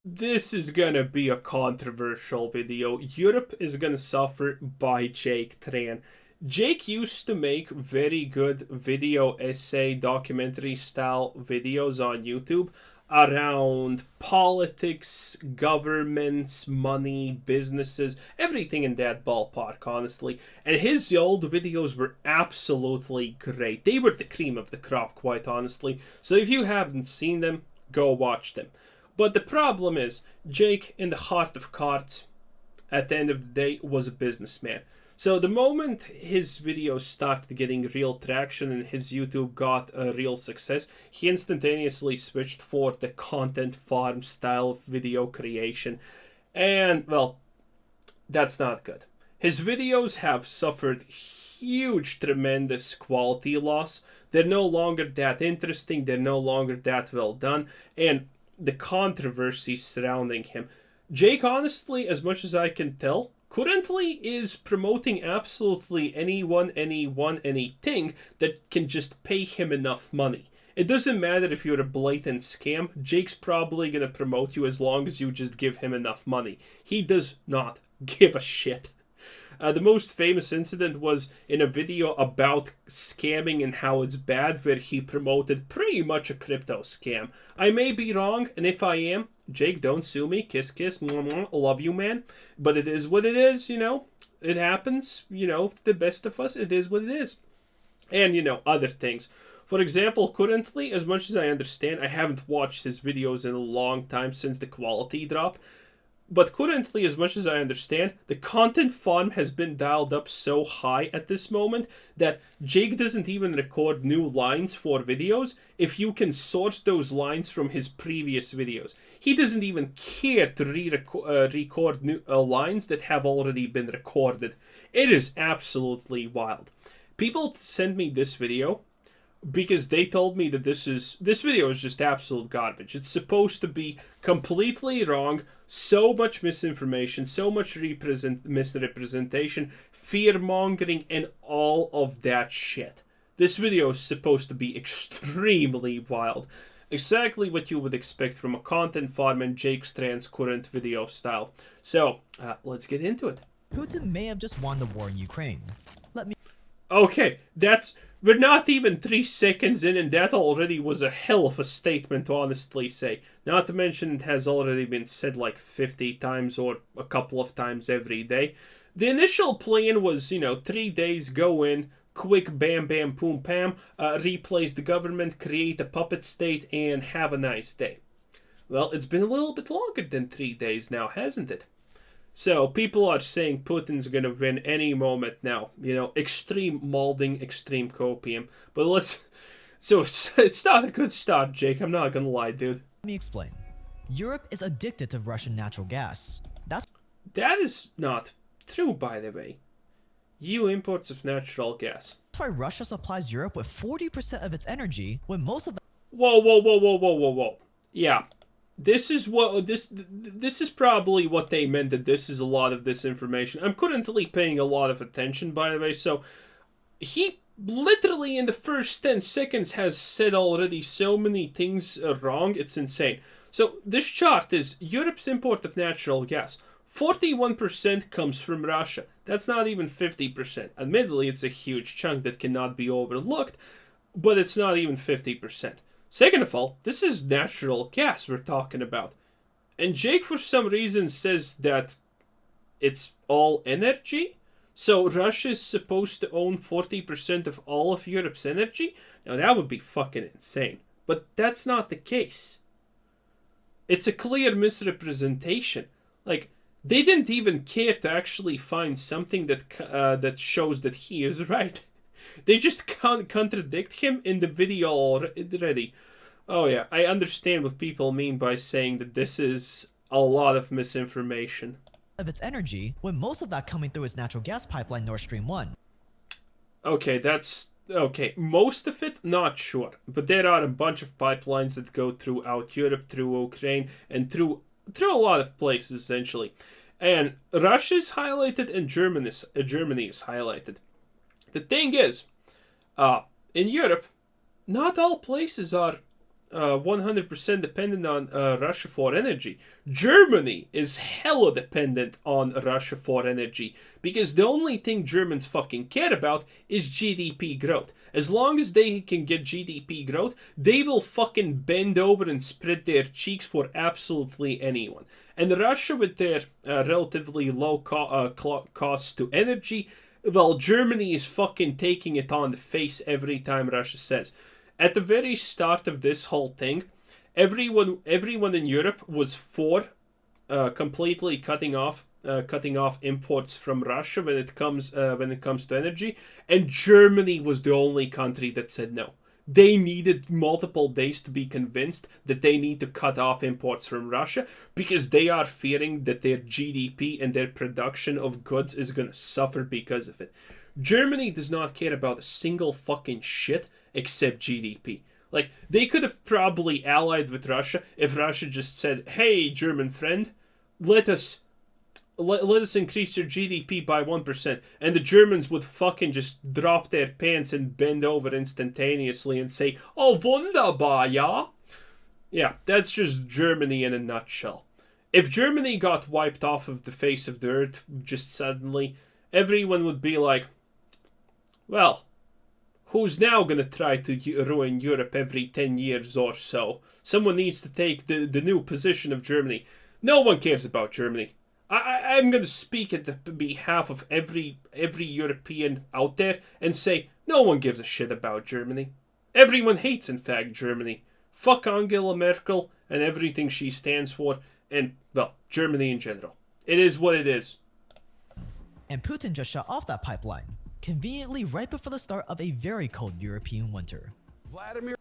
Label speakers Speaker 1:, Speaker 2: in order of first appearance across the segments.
Speaker 1: This is gonna be a controversial video. Europe is gonna suffer by Jake Tran. Jake used to make very good video essay documentary style videos on YouTube around politics, governments, money, businesses, everything in that ballpark, honestly. And his old videos were absolutely great. They were the cream of the crop, quite honestly. So if you haven't seen them, go watch them. But the problem is, Jake, in the heart of cards, at the end of the day, was a businessman. So the moment his videos started getting real traction and his YouTube got a real success, he instantaneously switched for the content farm style of video creation. And, well, that's not good. His videos have suffered huge, tremendous quality loss. They're no longer that interesting, they're no longer that well done, and the controversy surrounding him. Jake, honestly, as much as I can tell, currently is promoting absolutely anyone, anything that can just pay him enough money. It doesn't matter if you're a blatant scam, Jake's probably gonna promote you as long as you just give him enough money. He does not give a shit. The most famous incident was in a video about scamming and how it's bad, where he promoted pretty much a crypto scam. I may be wrong, and if I am, Jake, don't sue me. Kiss, kiss, mwah, mwah, love you, man. But it is what it is, you know. It happens, you know, the best of us. It is what it is. And, you know, other things. For example, currently, as much as I understand, I haven't watched his videos in a long time since the quality drop. But currently, as much as I understand, the content farm has been dialed up so high at this moment that Jake doesn't even record new lines for videos if you can source those lines from his previous videos. He doesn't even care to record new lines that have already been recorded. It is absolutely wild. People send me this video because they told me that this video is just absolute garbage. It's supposed to be completely wrong, so much misinformation, so much misrepresentation, fear mongering, and all of that shit. This video is supposed to be extremely wild. Exactly what you would expect from a content farm and Jake Strand's current video style. So, let's get into it.
Speaker 2: Putin may have just won the war in Ukraine. Let me.
Speaker 1: Okay, we're not even 3 seconds in, and that already was a hell of a statement to honestly say. Not to mention it has already been said like 50 times or a couple of times every day. The initial plan was, 3 days, go in, quick bam bam boom pam, replace the government, create a puppet state, and have a nice day. Well, it's been a little bit longer than 3 days now, hasn't it? So people are saying Putin's gonna win any moment now. Extreme molding, extreme copium. But so it's not a good start, Jake. I'm not gonna lie, dude.
Speaker 2: Let me explain. Europe is addicted to Russian natural gas.
Speaker 1: That is not true, by the way. EU imports of natural gas.
Speaker 2: That's why Russia supplies Europe with 40% of its energy, when most of
Speaker 1: Whoa. Yeah. This is probably what they meant, that this is a lot of this information. I'm currently paying a lot of attention, by the way, so he literally in the first 10 seconds has said already so many things wrong, it's insane. So this chart is Europe's import of natural gas. 41% comes from Russia. That's not even 50%. Admittedly, it's a huge chunk that cannot be overlooked, but it's not even 50%. Second of all, this is natural gas we're talking about. And Jake, for some reason, says that it's all energy? So Russia is supposed to own 40% of all of Europe's energy? Now that would be fucking insane. But that's not the case. It's a clear misrepresentation. Like, they didn't even care to actually find something that shows that he is right. They just contradict him in the video already. Oh yeah, I understand what people mean by saying that this is a lot of misinformation.
Speaker 2: Of its energy, when most of that coming through its natural gas pipeline Nord Stream 1.
Speaker 1: Okay, most of it, not sure. But there are a bunch of pipelines that go throughout Europe, through Ukraine, and through a lot of places, essentially. And Russia's highlighted and Germany is highlighted. The thing is, in Europe, not all places are 100% dependent on Russia for energy. Germany is hella dependent on Russia for energy because the only thing Germans fucking care about is GDP growth. As long as they can get GDP growth, they will fucking bend over and spread their cheeks for absolutely anyone. And Russia, with their relatively low cost to energy, well, Germany is fucking taking it on the face every time Russia says. At the very start of this whole thing, everyone in Europe was for completely cutting off imports from Russia when it comes to energy, and Germany was the only country that said no. They needed multiple days to be convinced that they need to cut off imports from Russia because they are fearing that their GDP and their production of goods is going to suffer because of it. Germany does not care about a single fucking shit except GDP. Like, they could have probably allied with Russia if Russia just said, "Hey, German friend, let us increase your GDP by 1%. And the Germans would fucking just drop their pants and bend over instantaneously and say, "Oh, wunderbar, ja?" Yeah, that's just Germany in a nutshell. If Germany got wiped off of the face of the earth just suddenly, everyone would be like, well, who's now gonna try to ruin Europe every 10 years or so? Someone needs to take the new position of Germany. No one cares about Germany. I'm going to speak at the behalf of every European out there and say no one gives a shit about Germany. Everyone hates, in fact, Germany. Fuck Angela Merkel and everything she stands for, and, well, Germany in general. It is what it is.
Speaker 2: And Putin just shut off that pipeline, conveniently right before the start of a very cold European winter.
Speaker 1: Vladimir.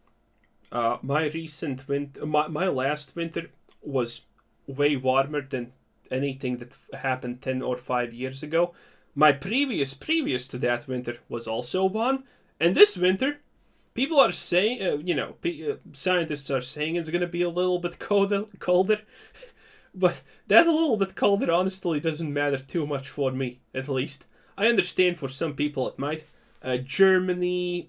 Speaker 1: My recent winter, my last winter was way warmer than anything that happened 10 or 5 years ago. My previous to that winter was also warm, and this winter, people are saying, scientists are saying it's going to be a little bit colder, but that a little bit colder honestly doesn't matter too much for me, at least. I understand for some people it might. Germany,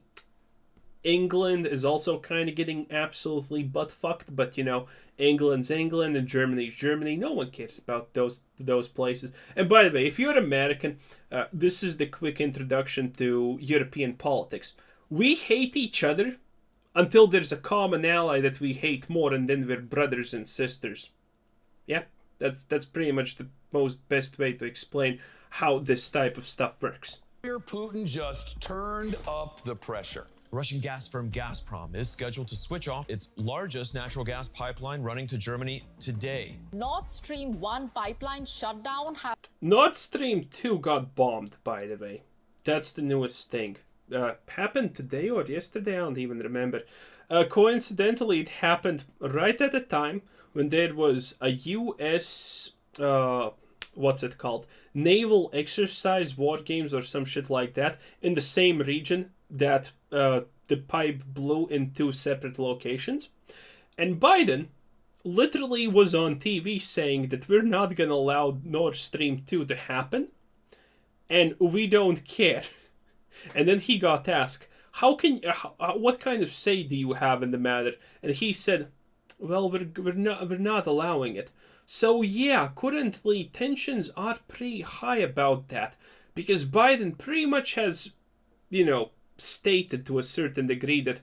Speaker 1: England is also kind of getting absolutely butt fucked, but England's England and Germany's Germany. No one cares about those places. And by the way, if you're American, this is the quick introduction to European politics. We hate each other until there's a common ally that we hate more, and then we're brothers and sisters. Yeah, that's pretty much the best way to explain how this type of stuff works.
Speaker 3: Putin just turned up the pressure.
Speaker 4: Russian gas firm Gazprom is scheduled to switch off its largest natural gas pipeline running to Germany today.
Speaker 5: Nord Stream 1 pipeline shutdown.
Speaker 1: Nord Stream 2 got bombed, by the way. That's the newest thing. Happened today or yesterday? I don't even remember. Coincidentally, it happened right at the time when there was a U.S. What's it called? Naval exercise, war games, or some shit like that, in the same region that the pipe blew in 2 separate locations. And Biden literally was on TV saying that we're not going to allow Nord Stream 2 to happen, and we don't care. And then he got asked, what kind of say do you have in the matter? And he said, well, we're not allowing it. So yeah, currently tensions are pretty high about that, because Biden pretty much has, stated to a certain degree that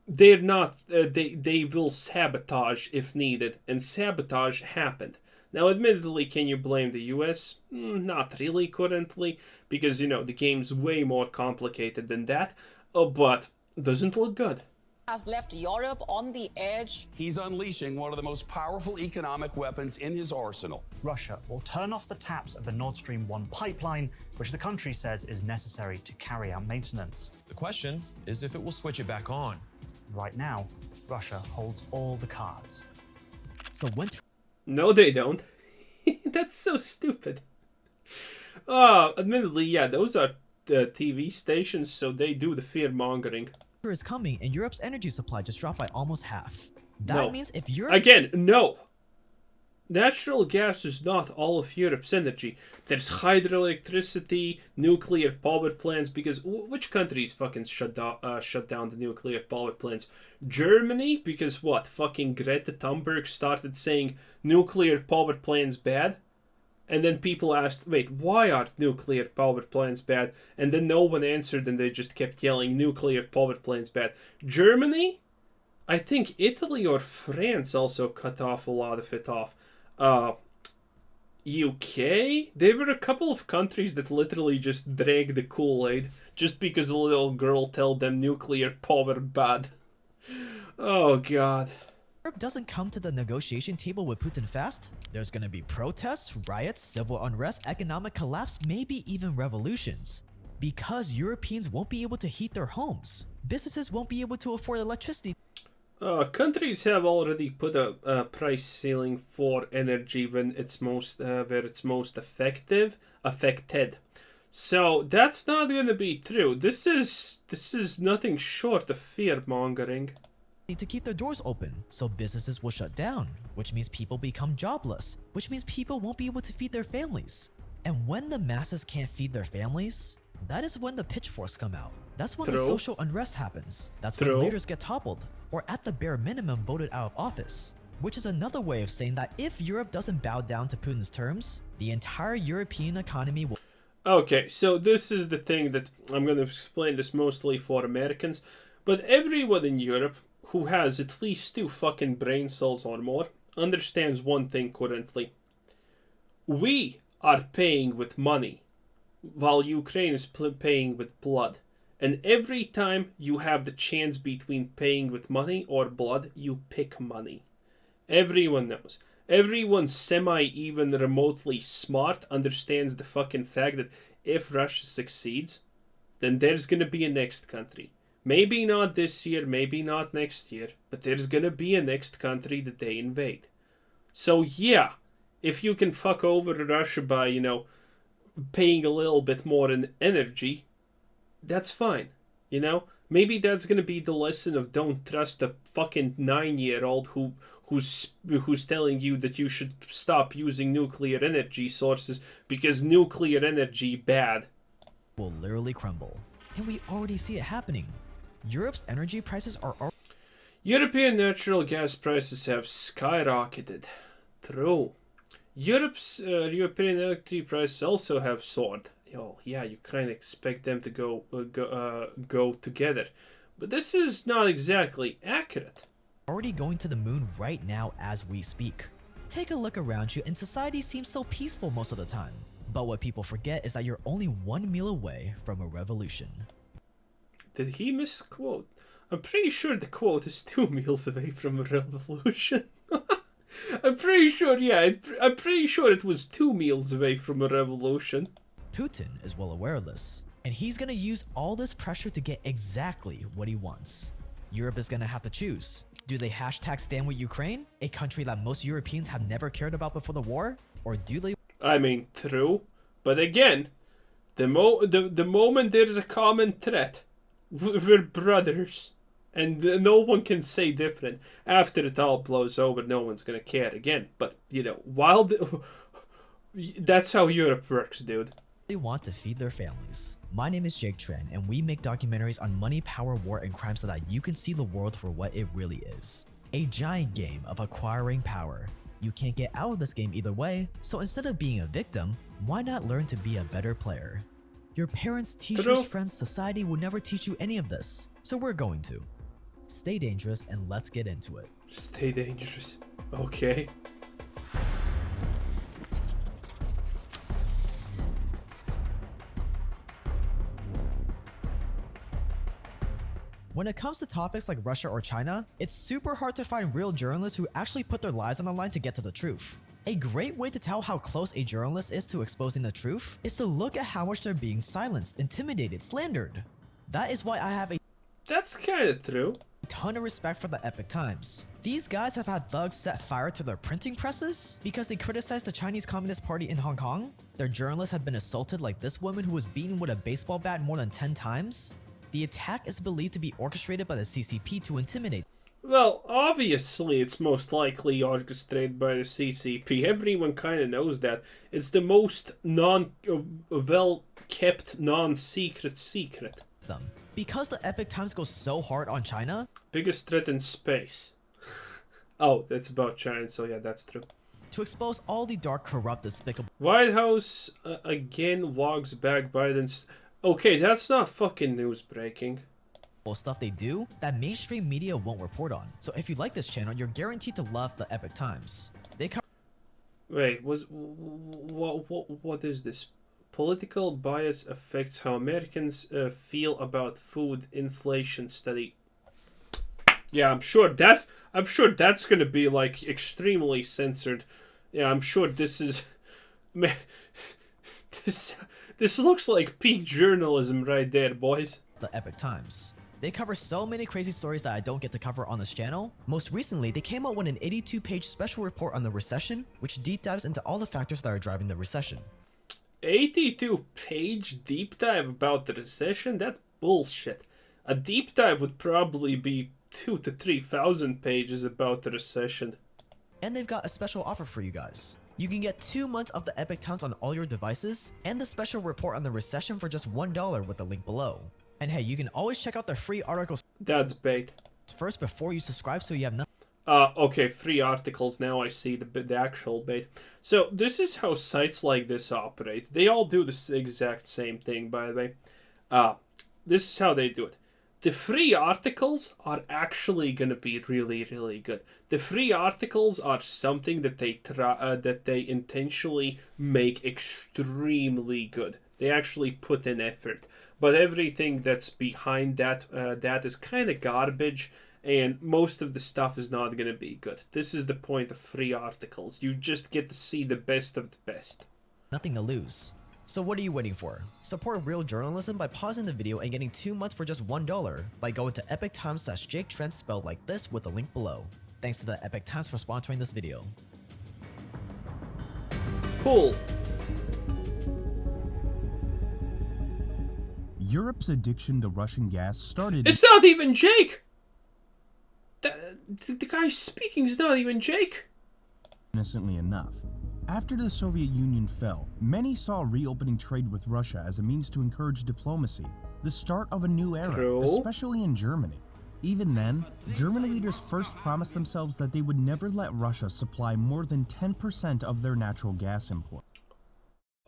Speaker 1: they're not, they will sabotage if needed, and sabotage happened. Now, admittedly, can you blame the US? Not really currently, because, the game's way more complicated than that, but doesn't look good.
Speaker 5: Has left Europe on the edge.
Speaker 3: He's unleashing one of the most powerful economic weapons in his arsenal.
Speaker 6: Russia will turn off the taps of the Nord Stream 1 pipeline, which the country says is necessary to carry out maintenance.
Speaker 4: The question is if it will switch it back on.
Speaker 6: Right now, Russia holds all the cards.
Speaker 2: So when...
Speaker 1: No, they don't. That's so stupid. Admittedly, yeah, those are the TV stations, so they do the fear-mongering.
Speaker 2: is coming and Europe's energy supply just dropped by almost half. That
Speaker 1: No.
Speaker 2: means if Europe...
Speaker 1: Again, no. natural gas is not all of Europe's energy. There's hydroelectricity, nuclear power plants, because which countries fucking shut down the nuclear power plants? Germany, because what? Fucking Greta Thunberg started saying nuclear power plants bad? And then people asked, wait, why are nuclear power plants bad? And then no one answered and they just kept yelling, nuclear power plants bad. Germany? I think Italy or France also cut off a lot of it off. UK? There were a couple of countries that literally just drank the Kool-Aid just because a little girl told them nuclear power bad. Oh god.
Speaker 2: Europe doesn't come to the negotiation table with Putin fast, there's gonna be protests, riots, civil unrest, economic collapse, maybe even revolutions. Because Europeans won't be able to heat their homes. Businesses won't be able to afford electricity.
Speaker 1: Countries have already put a price ceiling for energy when it's most where it's most affected. So that's not going to be true. This is nothing short of fear mongering.
Speaker 2: To keep their doors open, so businesses will shut down, which means people become jobless, which means people won't be able to feed their families. And when the masses can't feed their families, that is when the pitchforks come out. That's when the social unrest happens. That's when leaders get toppled, or at the bare minimum voted out of office. Which is another way of saying that if Europe doesn't bow down to Putin's terms, the entire European economy will...
Speaker 1: Okay, so this is the thing that I'm going to explain this mostly for Americans, but everyone in Europe who has at least 2 fucking brain cells or more understands one thing currently. We are paying with money, while Ukraine is paying with blood. And every time you have the chance between paying with money or blood, you pick money. Everyone knows. Everyone even remotely smart understands the fucking fact that if Russia succeeds, then there's gonna be a next country. Maybe not this year, maybe not next year, but there's gonna be a next country that they invade. So yeah, if you can fuck over Russia by, paying a little bit more in energy, that's fine. Maybe that's gonna be the lesson of don't trust a fucking 9-year-old who's telling you that you should stop using nuclear energy sources because nuclear energy bad.
Speaker 2: Will literally crumble. And we already see it happening. Europe's energy prices are...
Speaker 1: European natural gas prices have skyrocketed. True. Europe's European electricity prices also have soared. Oh yeah, you kind of expect them to go together, but this is not exactly accurate.
Speaker 2: Already going to the moon right now as we speak. Take a look around you and society seems so peaceful most of the time. But what people forget is that you're only 1 meal away from a revolution.
Speaker 1: Did he misquote? I'm pretty sure the quote is 2 meals away from a revolution. I'm pretty sure, yeah, I'm pretty sure it was 2 meals away from a revolution.
Speaker 2: Putin is well aware of this, and he's gonna use all this pressure to get exactly what he wants. Europe is gonna have to choose. Do they #stand with Ukraine, a country that most Europeans have never cared about before the war? Or do they...
Speaker 1: I mean, true. But again, the moment there's a common threat, we're brothers. And no one can say different. After it all blows over, no one's gonna care again. But, while... that's how Europe works, dude.
Speaker 2: They want to feed their families. My name is Jake Tran, and we make documentaries on money, power, war, and crime so that you can see the world for what it really is. A giant game of acquiring power. You can't get out of this game either way, so instead of being a victim, why not learn to be a better player? Your parents, teachers, friends, society will never teach you any of this, so we're going to. Stay dangerous and let's get into it.
Speaker 1: Stay dangerous. Okay.
Speaker 2: When it comes to topics like Russia or China, it's super hard to find real journalists who actually put their lives on the line to get to the truth. A great way to tell how close a journalist is to exposing the truth is to look at how much they're being silenced, intimidated, slandered. That is why I have a
Speaker 1: That's kind of true.
Speaker 2: ton of respect for the Epic Times. These guys have had thugs set fire to their printing presses because they criticized the Chinese Communist Party in Hong Kong. Their journalists have been assaulted like this woman who was beaten with a baseball bat more than 10 times. The attack is believed to be orchestrated by the CCP to intimidate.
Speaker 1: Well, obviously, it's most likely orchestrated by the CCP. Everyone kind of knows that. It's the most well-kept, non-secret secret.
Speaker 2: them. Because the Epic Times goes so hard on China,
Speaker 1: Biggest threat in space. Oh, that's about China, so yeah, that's true.
Speaker 2: to expose all the dark, corrupt, despicable
Speaker 1: White House again walks back Biden's... Okay, that's not fucking news breaking.
Speaker 2: stuff they do that mainstream media won't report on. So if you like this channel, you're guaranteed to love the Epic Times. They cover
Speaker 1: Wait, what is this? Political bias affects how Americans feel about food inflation study. Yeah, I'm sure that's gonna be like extremely censored. Yeah, I'm sure this is, man, this looks like peak journalism right there, boys.
Speaker 2: the Epic Times. They cover so many crazy stories that I don't get to cover on this channel. Most recently, they came out with an 82-page special report on the recession, which deep dives into all the factors that are driving the recession.
Speaker 1: 82-page deep dive about the recession? That's bullshit. A deep dive would probably be 2,000 to 3,000 pages about the recession.
Speaker 2: And they've got a special offer for you guys. You can get 2 months of the Epic Times on all your devices, and the special report on the recession for just $1 with the link below. And hey, you can always check out the free articles
Speaker 1: That's bait.
Speaker 2: first before you subscribe so you have nothing.
Speaker 1: Okay, free articles. Now I see the actual bait. So this is how sites like this operate. They all do the exact same thing, by the way. This is how they do it. The free articles are actually gonna be really, really good. The free articles are something that they intentionally make extremely good. They actually put in effort. But everything that's behind that is kind of garbage, and most of the stuff is not going to be good. This is the point of free articles. You just get to see the best of the best.
Speaker 2: Nothing to lose. So what are you waiting for? Support real journalism by pausing the video and getting 2 months for just $1 by going to epictimes.jake Tran spelled like this with the link below. Thanks to the Epic Times for sponsoring this video.
Speaker 1: Cool.
Speaker 7: Europe's addiction to Russian gas started.
Speaker 1: It's not even Jake! The guy speaking is not even Jake.
Speaker 7: Innocently enough. After the Soviet Union fell, many saw reopening trade with Russia as a means to encourage diplomacy, the start of a new era,
Speaker 1: True.
Speaker 7: especially in Germany. Even then, German leaders first promised themselves that they would never let Russia supply more than 10% of their natural gas import.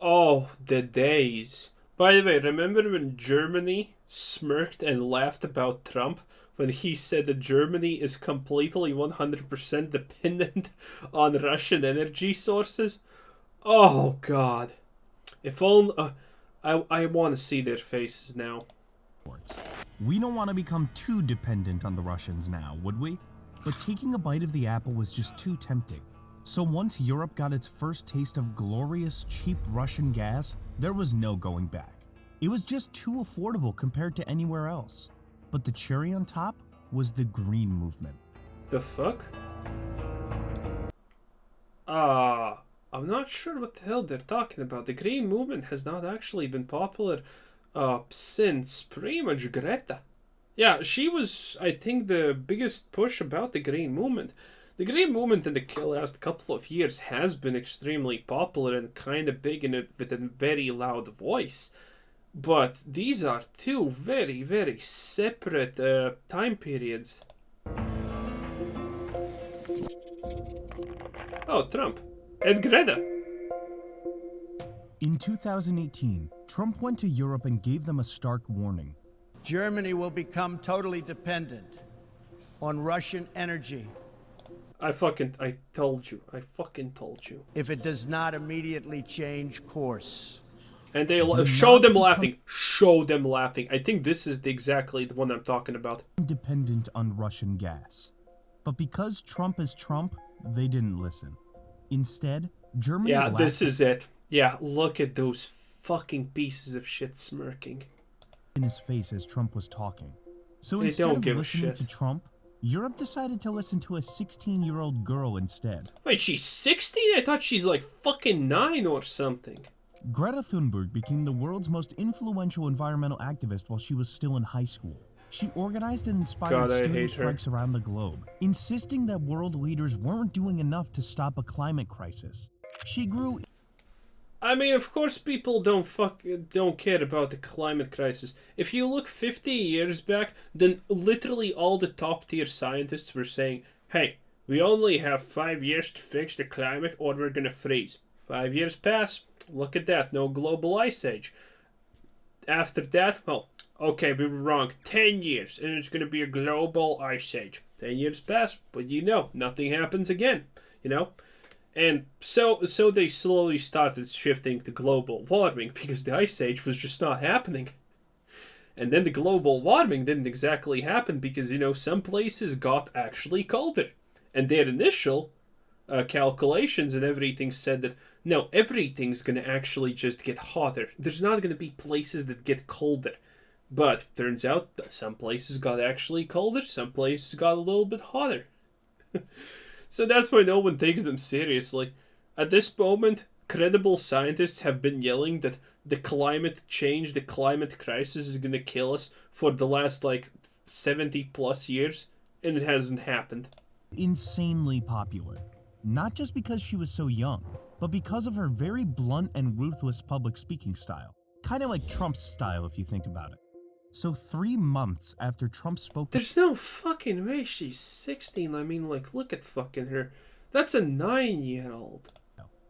Speaker 1: Oh, the days. By the way, remember when Germany smirked and laughed about Trump when he said that Germany is completely 100% dependent on Russian energy sources? Oh, God. If only... I want to see their faces now.
Speaker 7: We don't want to become too dependent on the Russians now, would we? But taking a bite of the apple was just too tempting. So once Europe got its first taste of glorious, cheap Russian gas, there was no going back. It was just too affordable compared to anywhere else. But the cherry on top was the green movement.
Speaker 1: The fuck? I'm not sure what the hell they're talking about. The green movement has not actually been popular since pretty much Greta. Yeah, she was, I think, the biggest push about the green movement. The green movement in the last couple of years has been extremely popular and kind of big in it with a very loud voice. But these are two very, very separate time periods. Oh, Trump. And Greta.
Speaker 7: In 2018, Trump went to Europe and gave them a stark warning.
Speaker 8: Germany will become totally dependent on Russian energy
Speaker 1: I told you. I fucking told you.
Speaker 8: if it does not immediately change course.
Speaker 1: And they
Speaker 7: Do
Speaker 1: show
Speaker 7: not
Speaker 1: them
Speaker 7: become-
Speaker 1: laughing. Show them laughing. I think this is exactly the one I'm talking about.
Speaker 7: Dependent on Russian gas. But because Trump is Trump, they didn't listen. Instead, Germany
Speaker 1: Yeah,
Speaker 7: laughed
Speaker 1: this is it. Yeah, look at those fucking pieces of shit smirking.
Speaker 7: in his face as Trump was talking. So
Speaker 1: They
Speaker 7: instead
Speaker 1: don't
Speaker 7: of
Speaker 1: give a
Speaker 7: listening
Speaker 1: shit.
Speaker 7: to Trump, Europe decided to listen to a 16-year-old girl instead.
Speaker 1: Wait, she's 16? I thought she's like fucking 9 or something.
Speaker 7: Greta Thunberg became the world's most influential environmental activist while she was still in high school. She organized and inspired
Speaker 1: God, I
Speaker 7: student
Speaker 1: hate her.
Speaker 7: strikes around the globe, insisting that world leaders weren't doing enough to stop a climate crisis. She grew.
Speaker 1: I mean, of course, people don't care about the climate crisis. If you look 50 years back, then literally all the top tier scientists were saying, "Hey, we only have 5 years to fix the climate, or we're gonna freeze." 5 years pass. Look at that, no global ice age. After that, well, okay, we were wrong. 10 years, and it's gonna be a global ice age. 10 years pass, but nothing happens again. And so they slowly started shifting to global warming because the ice age was just not happening. And then the global warming didn't exactly happen because, some places got actually colder. And their initial calculations and everything said that, no, everything's going to actually just get hotter. There's not going to be places that get colder. But turns out that some places got actually colder, some places got a little bit hotter. So that's why no one takes them seriously. At this moment, credible scientists have been yelling that the climate change, the climate crisis is going to kill us for the last 70 plus years, and it hasn't happened.
Speaker 7: Insanely popular. Not just because she was so young, but because of her very blunt and ruthless public speaking style. Kind of like Trump's style if you think about it. So 3 months after Trump spoke...
Speaker 1: There's no fucking way she's 16. I mean, look at fucking her. That's a 9-year-old.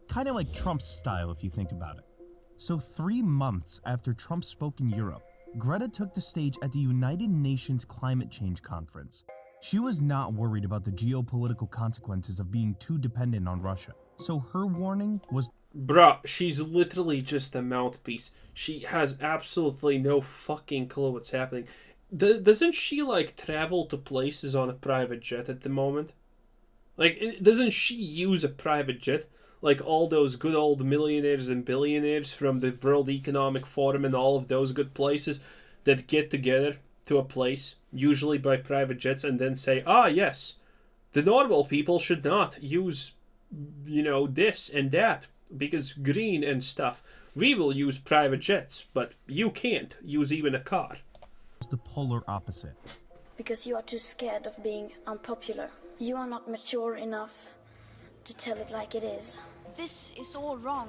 Speaker 7: Kind of like Trump's style if you think about it. So 3 months after Trump spoke in Europe, Greta took the stage at the United Nations Climate Change Conference. She was not worried about the geopolitical consequences of being too dependent on Russia. So her warning was...
Speaker 1: Bruh, she's literally just a mouthpiece. She has absolutely no fucking clue what's happening. Doesn't she, travel to places on a private jet at the moment? Doesn't she use a private jet? Like all those good old millionaires and billionaires from the World Economic Forum and all of those good places that get together to a place, usually by private jets, and then say, yes, the normal people should not use, this and that, because green and stuff. We will use private jets, but you can't use even a car.
Speaker 7: The polar opposite.
Speaker 9: Because you are too scared of being unpopular. You are not mature enough to tell it like it is.
Speaker 10: This is all wrong.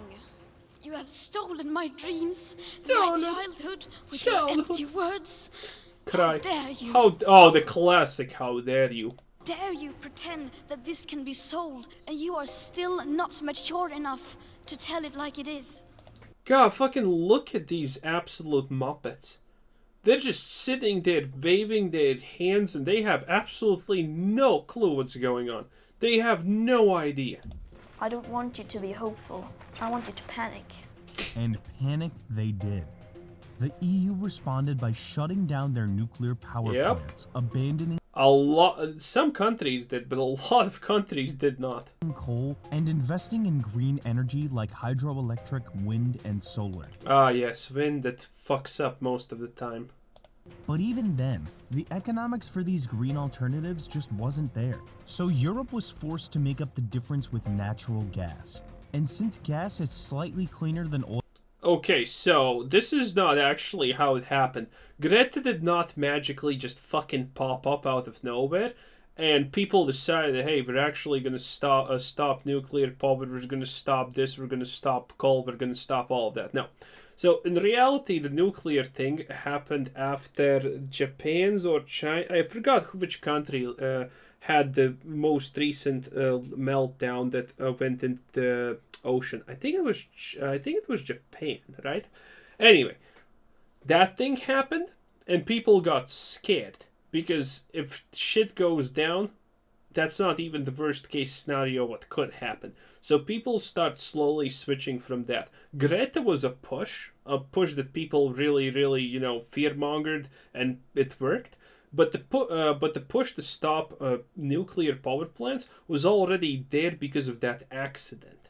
Speaker 10: You have stolen my dreams,
Speaker 1: Stolen.
Speaker 10: my childhood, with your empty words.
Speaker 1: Cry.
Speaker 10: How dare you?
Speaker 1: The classic, how dare you.
Speaker 10: Dare you pretend that this can be sold, and you are still not mature enough to tell it like it is.
Speaker 1: God, fucking look at these absolute muppets. They're just sitting there waving their hands and they have absolutely no clue what's going on. They have no idea.
Speaker 9: I don't want you to be hopeful. I want you to panic.
Speaker 7: And panic they did. The EU responded by shutting down their nuclear power plants, abandoning
Speaker 1: Some countries did, but a lot of countries did not.
Speaker 7: Coal, and investing in green energy like hydroelectric, wind, and solar.
Speaker 1: Yes, wind that fucks up most of the time.
Speaker 7: But even then, the economics for these green alternatives just wasn't there. So Europe was forced to make up the difference with natural gas. And since gas is slightly cleaner than oil...
Speaker 1: Okay, so this is not actually how it happened. Greta did not magically just fucking pop up out of nowhere, and people decided, hey, we're actually going to stop nuclear power, we're going to stop this, we're going to stop coal, we're going to stop all of that. No. So in reality, the nuclear thing happened after Japan's or China, I forgot which country had the most recent meltdown that went into the ocean. I think it was Japan, right? Anyway, that thing happened and people got scared because if shit goes down, that's not even the worst case scenario what could happen. So people start slowly switching from that. Greta was a push that people really, fear-mongered, and it worked. But the push to stop nuclear power plants was already there because of that accident.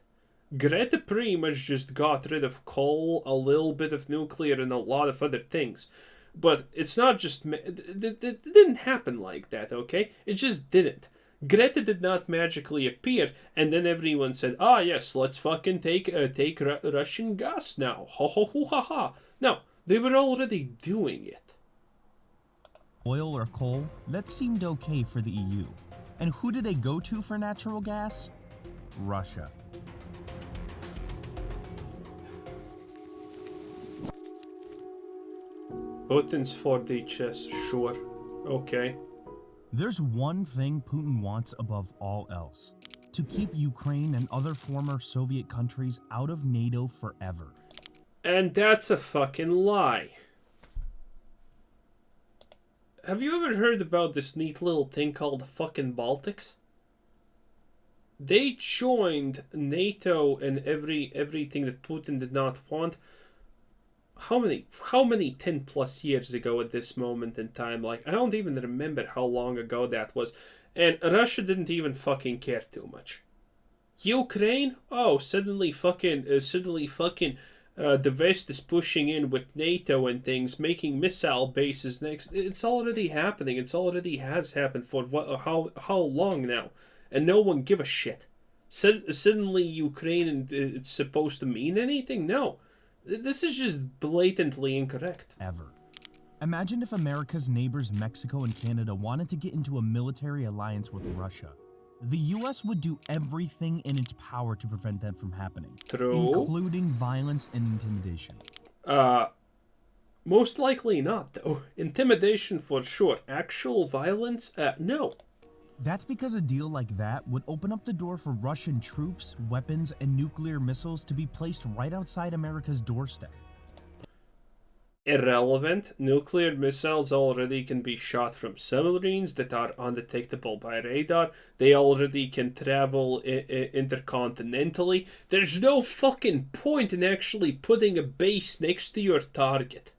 Speaker 1: Greta pretty much just got rid of coal, a little bit of nuclear, and a lot of other things. But it's not just... It didn't happen like that, okay? It just didn't. Greta did not magically appear, and then everyone said, yes, let's fucking take Russian gas now. Ho ho ho ha ha. No, they were already doing it.
Speaker 7: Oil or coal, that seemed okay for the EU. And who did they go to for natural gas? Russia.
Speaker 1: Buttons for the chest, sure. Okay.
Speaker 7: There's one thing Putin wants above all else. To keep Ukraine and other former Soviet countries out of NATO forever.
Speaker 1: And that's a fucking lie. Have you ever heard about this neat little thing called the fucking Baltics? They joined NATO and everything that Putin did not want. How many 10 plus years ago at this moment in time? Like, I don't even remember how long ago that was. And Russia didn't even fucking care too much. Ukraine? Oh, suddenly the West is pushing in with NATO and things, making missile bases next. It's already happening. It's already has happened for how long now? And no one give a shit. Suddenly Ukraine it's supposed to mean anything? No. This is just blatantly incorrect.
Speaker 7: Ever. Imagine if America's neighbors Mexico and Canada wanted to get into a military alliance with Russia. The US would do everything in its power to prevent that from happening.
Speaker 1: True.
Speaker 7: Including violence and intimidation.
Speaker 1: Most likely not, though. Intimidation for sure. Actual violence? No.
Speaker 7: That's because a deal like that would open up the door for Russian troops, weapons, and nuclear missiles to be placed right outside America's doorstep.
Speaker 1: Irrelevant. Nuclear missiles already can be shot from submarines that are undetectable by radar. They already can travel intercontinentally. There's no fucking point in actually putting a base next to your target,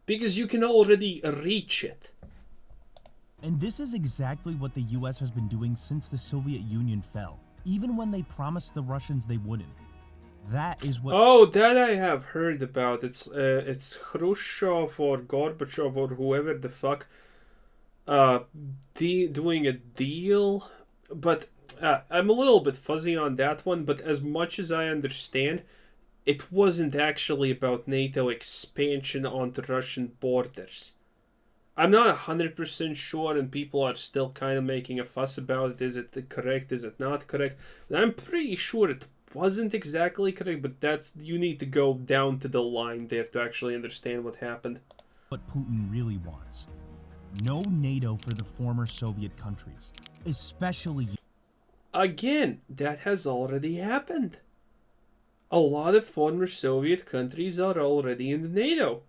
Speaker 1: because you can already reach it.
Speaker 7: And this is exactly what the US has been doing since the Soviet Union fell, even when they promised the Russians they wouldn't. That is what—
Speaker 1: Oh, that I have heard about. It's Khrushchev or Gorbachev or whoever the fuck doing a deal. But I'm a little bit fuzzy on that one, but as much as I understand, it wasn't actually about NATO expansion onto Russian borders. I'm not 100% sure, and people are still kind of making a fuss about it. Is it correct? Is it not correct? But I'm pretty sure it wasn't exactly correct, but you need to go down to the line there to actually understand what happened.
Speaker 7: What Putin really wants. No NATO for the former Soviet countries, especially—
Speaker 1: Again, that has already happened. A lot of former Soviet countries are already in the NATO.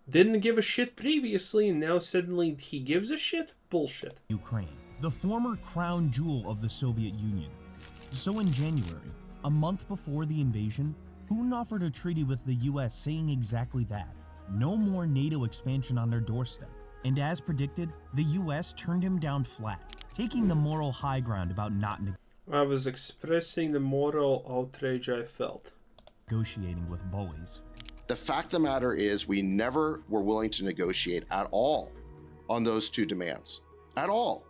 Speaker 1: Didn't give a shit previously, and now suddenly he gives a shit? Bullshit.
Speaker 7: Ukraine, the former crown jewel of the Soviet Union. So in January, a month before the invasion, Putin offered a treaty with the US saying exactly that. No more NATO expansion on their doorstep. And as predicted, the US turned him down flat, taking the moral high ground about not
Speaker 1: I was expressing the moral outrage I felt.
Speaker 7: Negotiating with bullies.
Speaker 11: The fact of the matter is we never were willing to negotiate at all on those two demands. At all.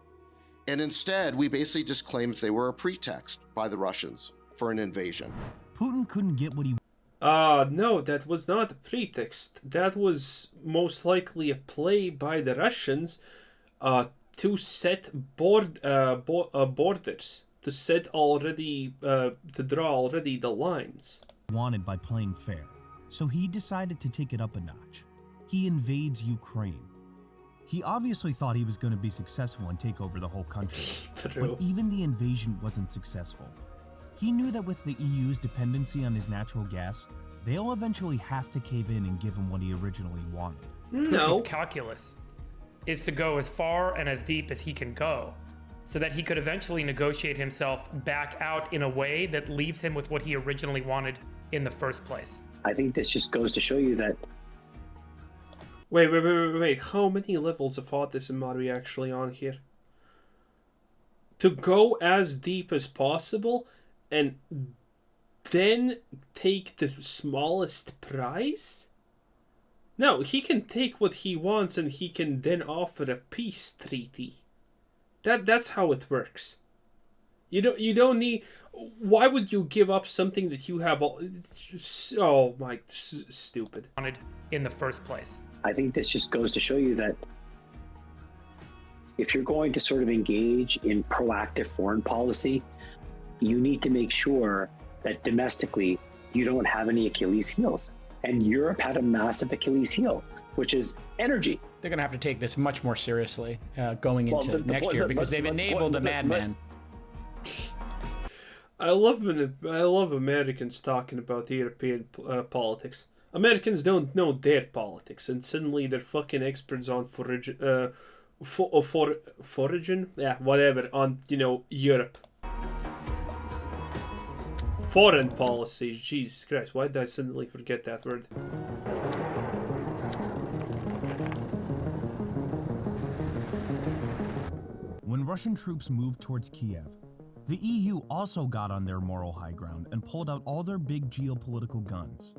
Speaker 11: And instead, we basically just claimed they were a pretext by the Russians for an invasion.
Speaker 7: Putin couldn't get what he—
Speaker 1: no, that was not a pretext. That was most likely a play by the Russians to set borders, to set already, to draw already the lines.
Speaker 7: Wanted by playing fair. So he decided to take it up a notch. He invades Ukraine. He obviously thought he was going to be successful and take over the whole country.
Speaker 1: True.
Speaker 7: But even the invasion wasn't successful. He knew that with the EU's dependency on his natural gas, they'll eventually have to cave in and give him what he originally wanted.
Speaker 1: No.
Speaker 12: His calculus is to go as far and as deep as he can go, so that he could eventually negotiate himself back out in a way that leaves him with what he originally wanted in the first place.
Speaker 13: I think this just goes to show you that.
Speaker 1: Wait. How many levels of autism are we actually on here? To go as deep as possible and then take the smallest prize? No, he can take what he wants and he can then offer a peace treaty. That's how it works. You don't need. Why would you give up something that you have all? Oh my, stupid.
Speaker 12: Wanted in the first place.
Speaker 13: I think this just goes to show you that if you're going to sort of engage in proactive foreign policy, you need to make sure that domestically you don't have any Achilles heels. And Europe had a massive Achilles heel, which is energy.
Speaker 14: They're going to have to take this much more seriously going into next year because they've enabled a madman.
Speaker 1: I love Americans talking about European politics. Americans don't know their politics, and suddenly they're fucking experts on foraging, yeah, whatever, on, you know, Europe. Foreign policy, Jesus Christ, why did I suddenly forget that word?
Speaker 7: When Russian troops moved towards Kiev, the EU also got on their moral high ground and pulled out all their big geopolitical guns.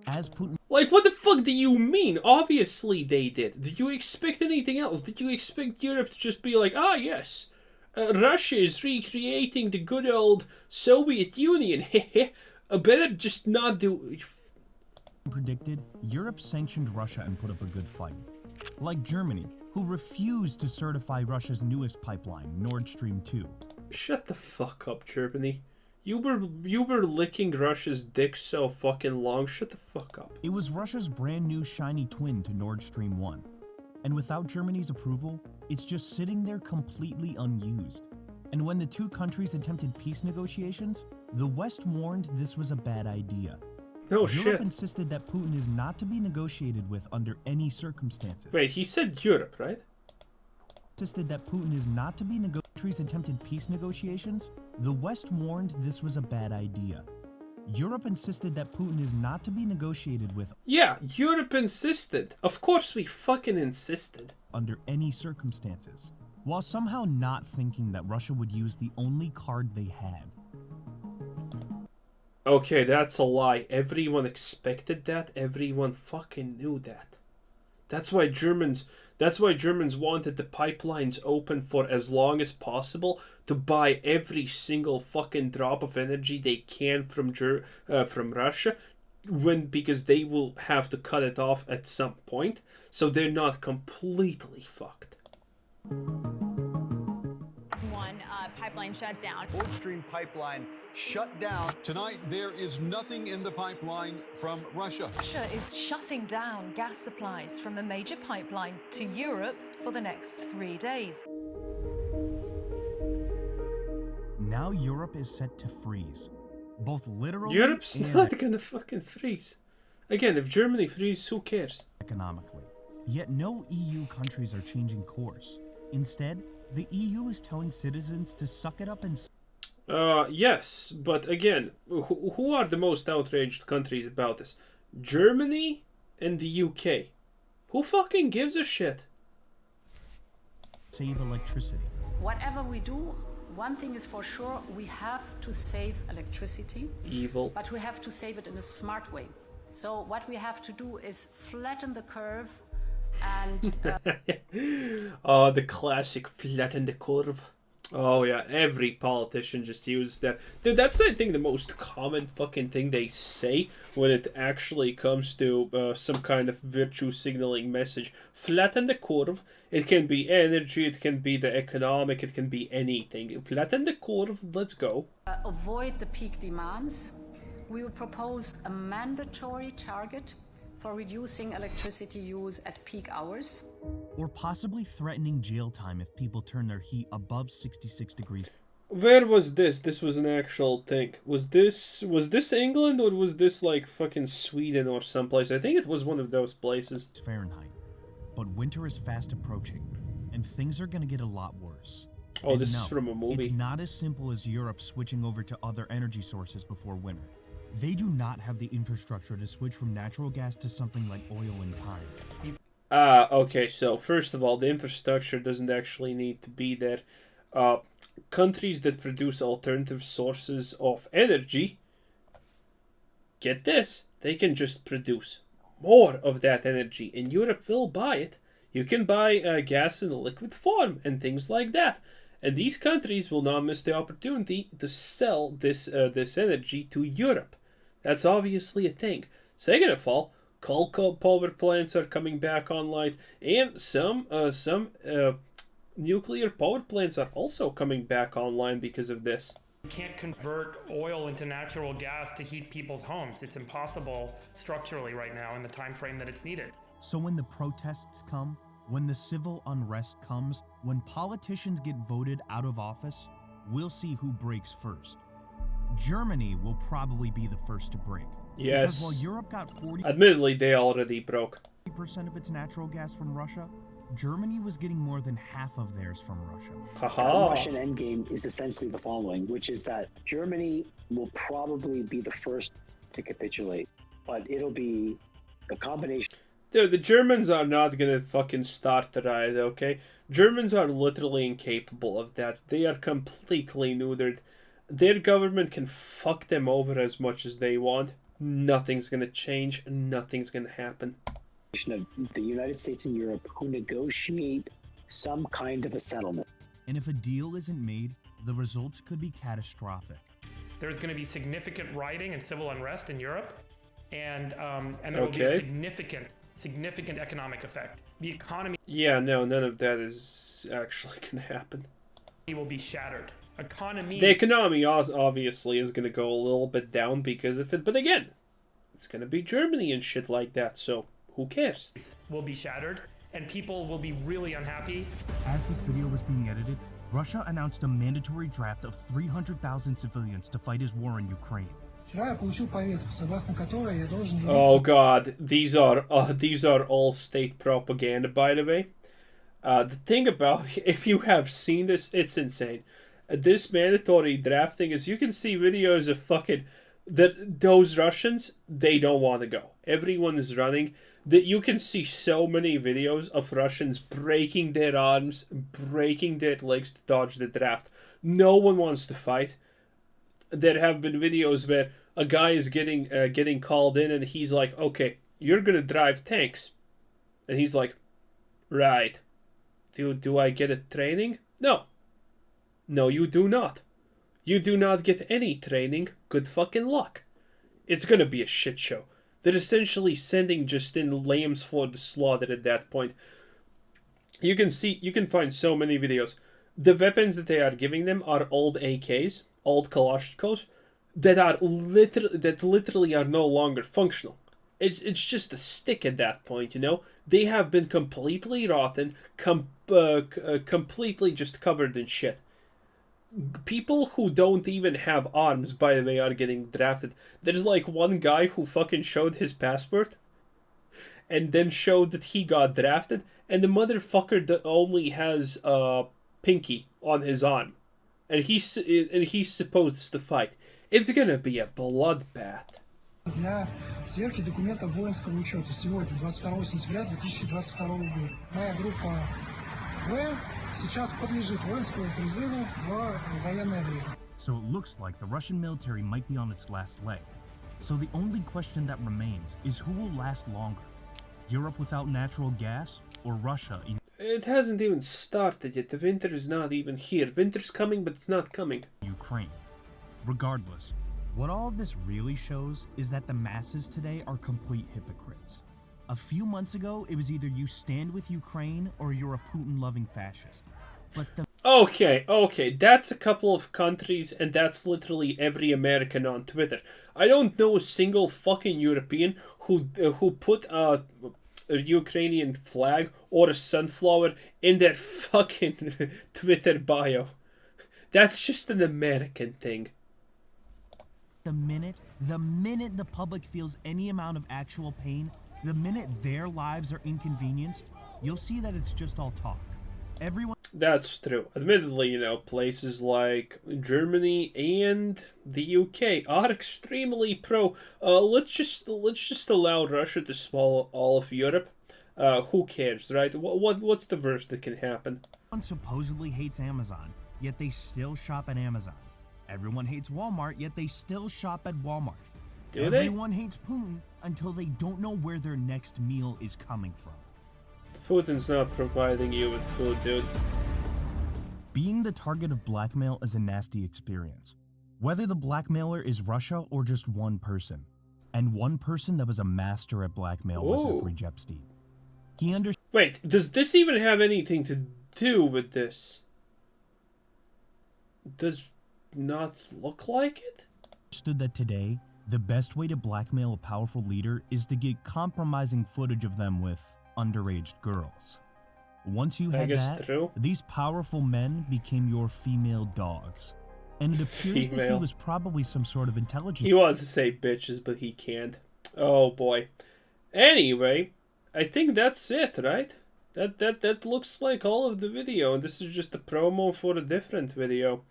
Speaker 7: As Putin...
Speaker 1: Like, what the fuck do you mean? Obviously they did. Did you expect anything else? Did you expect Europe to just be like, ah, yes, Russia is recreating the good old Soviet Union, hehe, better just not do...
Speaker 7: Predicted, Europe sanctioned Russia and put up a good fight. Like Germany, who refused to certify Russia's newest pipeline, Nord Stream 2.
Speaker 1: Shut the fuck up, Germany. You were licking Russia's dick so fucking long. Shut the fuck up.
Speaker 7: It was Russia's brand new shiny twin to Nord Stream 1. And without Germany's approval, it's just sitting there completely unused. And when the two countries attempted peace negotiations, the West warned this was a bad idea.
Speaker 1: No
Speaker 7: Europe
Speaker 1: shit.
Speaker 7: insisted that Putin is not to be negotiated with under any circumstances.
Speaker 1: Wait, he said Europe, right?
Speaker 7: Insisted that Putin is not to be countries attempted peace negotiations, the West warned this was a bad idea. Europe insisted that Putin is not to be negotiated with.
Speaker 1: Yeah, Europe insisted. Of course we fucking insisted.
Speaker 7: Under any circumstances, while somehow not thinking that Russia would use the only card they had.
Speaker 1: Okay, that's a lie. Everyone expected that. Everyone fucking knew that. That's why Germans wanted the pipelines open for as long as possible to buy every single fucking drop of energy they can from Russia, because they will have to cut it off at some point, so they're not completely fucked.
Speaker 15: Pipeline shut down.
Speaker 16: Nord Stream pipeline shut down.
Speaker 17: Tonight, there is nothing in the pipeline from Russia.
Speaker 15: Russia is shutting down gas supplies from a major pipeline to Europe for the next 3 days.
Speaker 7: Now Europe is set to freeze. Both literally
Speaker 1: Europe's
Speaker 7: and
Speaker 1: not gonna fucking freeze. Again, if Germany freezes, who cares?
Speaker 7: Economically. Yet no EU countries are changing course. Instead, the EU is telling citizens to suck it up and...
Speaker 1: Yes, but again, who are the most outraged countries about this? Germany and the UK. Who fucking gives a shit?
Speaker 7: Save electricity.
Speaker 18: Whatever we do, one thing is for sure, we have to save electricity.
Speaker 1: Evil.
Speaker 18: But we have to save it in a smart way. So what we have to do is flatten the curve and...
Speaker 1: Oh, the classic flatten the curve. Oh yeah, every politician just uses that. Dude, that's I think the most common fucking thing they say when it actually comes to some kind of virtue signaling message. Flatten the curve. It can be energy, it can be the economic, it can be anything. Flatten the curve, let's go.
Speaker 18: Avoid the peak demands. We will propose a mandatory target for reducing electricity use at peak hours.
Speaker 7: Or possibly threatening jail time if people turn their heat above 66 degrees.
Speaker 1: Where was this? This was an actual thing. Was this England or was this like fucking Sweden or someplace? I think it was one of those places.
Speaker 7: Fahrenheit. But winter is fast approaching, and things are gonna get a lot worse.
Speaker 1: Oh,
Speaker 7: and
Speaker 1: this
Speaker 7: no,
Speaker 1: is from a movie.
Speaker 7: It's not as simple as Europe switching over to other energy sources before winter. They do not have the infrastructure to switch from natural gas to something like oil in time.
Speaker 1: Okay, so first of all, the infrastructure doesn't actually need to be there. Countries that produce alternative sources of energy, get this, they can just produce more of that energy, and Europe will buy it. You can buy gas in a liquid form and things like that. And these countries will not miss the opportunity to sell this energy to Europe. That's obviously a thing. Second of all, coal power plants are coming back online, and some nuclear power plants are also coming back online because of this.
Speaker 12: You can't convert oil into natural gas to heat people's homes. It's impossible structurally right now in the time frame that it's needed.
Speaker 7: So when the protests come, when the civil unrest comes, when politicians get voted out of office, we'll see who breaks first. Germany will probably be the first to break.
Speaker 1: Yes.
Speaker 7: Because while Europe got 40%
Speaker 1: Admittedly, they already broke.
Speaker 7: of its natural gas from Russia, Germany was getting more than half of theirs from Russia.
Speaker 13: The Russian endgame is essentially the following, which is that Germany will probably be the first to capitulate, but it'll be a combination.
Speaker 1: Dude, the Germans are not gonna fucking start the riot, okay? Germans are literally incapable of that. They are completely neutered. Their government can fuck them over as much as they want. Nothing's gonna change. Nothing's gonna happen.
Speaker 13: Of the United States and Europe who negotiate some kind of a settlement.
Speaker 7: And if a deal isn't made, the results could be catastrophic.
Speaker 12: There's going to be significant rioting and civil unrest in Europe, and there will be a significant economic effect. The economy.
Speaker 1: Yeah, no, none of that is actually gonna happen.
Speaker 12: Will be shattered.
Speaker 1: The economy obviously is gonna go a little bit down because of it, but again, it's gonna be Germany and shit like that, so who cares?
Speaker 12: Will be shattered, and people will be really unhappy.
Speaker 7: As this video was being edited, Russia announced a mandatory draft of 300,000 civilians to fight his war in Ukraine.
Speaker 1: Oh god, these are all state propaganda, by the way. The thing about, if you have seen this, it's insane. This mandatory drafting is, you can see videos of fucking those Russians, they don't want to go. Everyone is running. That you can see so many videos of Russians breaking their arms, breaking their legs to dodge the draft. No one wants to fight. There have been videos where a guy is getting called in and he's like, okay, you're gonna drive tanks. And he's like, right. Do I get a training? No. No, you do not. You do not get any training. Good fucking luck. It's gonna be a shit show. They're essentially sending just in lambs for the slaughter at that point. You can find so many videos. The weapons that they are giving them are old AKs, old Kalashnikovs, that literally are no longer functional. It's just a stick at that point, you know? They have been completely rotten, completely just covered in shit. People who don't even have arms, by the way, are getting drafted. There's like one guy who fucking showed his passport and then showed that he got drafted, and the motherfucker that only has a pinky on his arm, and he's supposed to fight. It's gonna be a bloodbath.
Speaker 19: Для сверки документов воинского учета сегодня, 22 сентября 2022 года. Моя группа В сейчас подлежит воинскому призыву в военное время.
Speaker 7: So it looks like the Russian military might be on its last leg. So the only question that remains is who will last longer? Europe without natural gas, or Russia in...
Speaker 1: It hasn't even started yet. The winter is not even here. Winter's coming, but it's not coming.
Speaker 7: Ukraine. Regardless, what all of this really shows is that the masses today are complete hypocrites. A few months ago, it was either you stand with Ukraine or you're a Putin-loving fascist. But the...
Speaker 1: Okay, that's a couple of countries, and that's literally every American on Twitter. I don't know a single fucking European who put a Ukrainian flag or a sunflower in their fucking Twitter bio. That's just an American thing.
Speaker 7: The minute the public feels any amount of actual pain, the minute their lives are inconvenienced, you'll see that it's just all talk. Everyone...
Speaker 1: That's true. Admittedly, you know, places like Germany and the UK are extremely pro. Let's just allow Russia to swallow all of Europe. Who cares, right? What's the worst that can happen?
Speaker 7: Everyone supposedly hates Amazon, yet they still shop at Amazon. Everyone hates Walmart, yet they still shop at Walmart. Everyone hates Putin until they don't know where their next meal is coming from.
Speaker 1: Putin's not providing you with food, dude.
Speaker 7: Being the target of blackmail is a nasty experience. Whether the blackmailer is Russia or just one person. And one person that was a master at blackmail was Jeffrey Epstein. He
Speaker 1: Wait, does this even have anything to do with this? Does not look like it?
Speaker 7: Understood that today, the best way to blackmail a powerful leader is to get compromising footage of them with underage girls. Once you had that, these powerful men became your female dogs. And it appears that he was probably some sort of intelligence.
Speaker 1: He wants to say bitches, but he can't. Oh boy. Anyway, I think that's it, right? That looks like all of the video, and this is just a promo for a different video.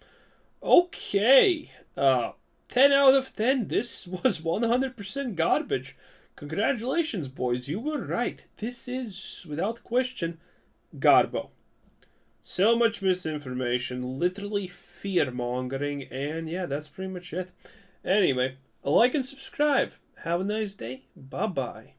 Speaker 1: Okay. 10 out of 10. This was 100% garbage. Congratulations, boys. You were right. This is, without question, Garbo. So much misinformation, literally fear-mongering, and yeah, that's pretty much it. Anyway, like and subscribe. Have a nice day. Bye-bye.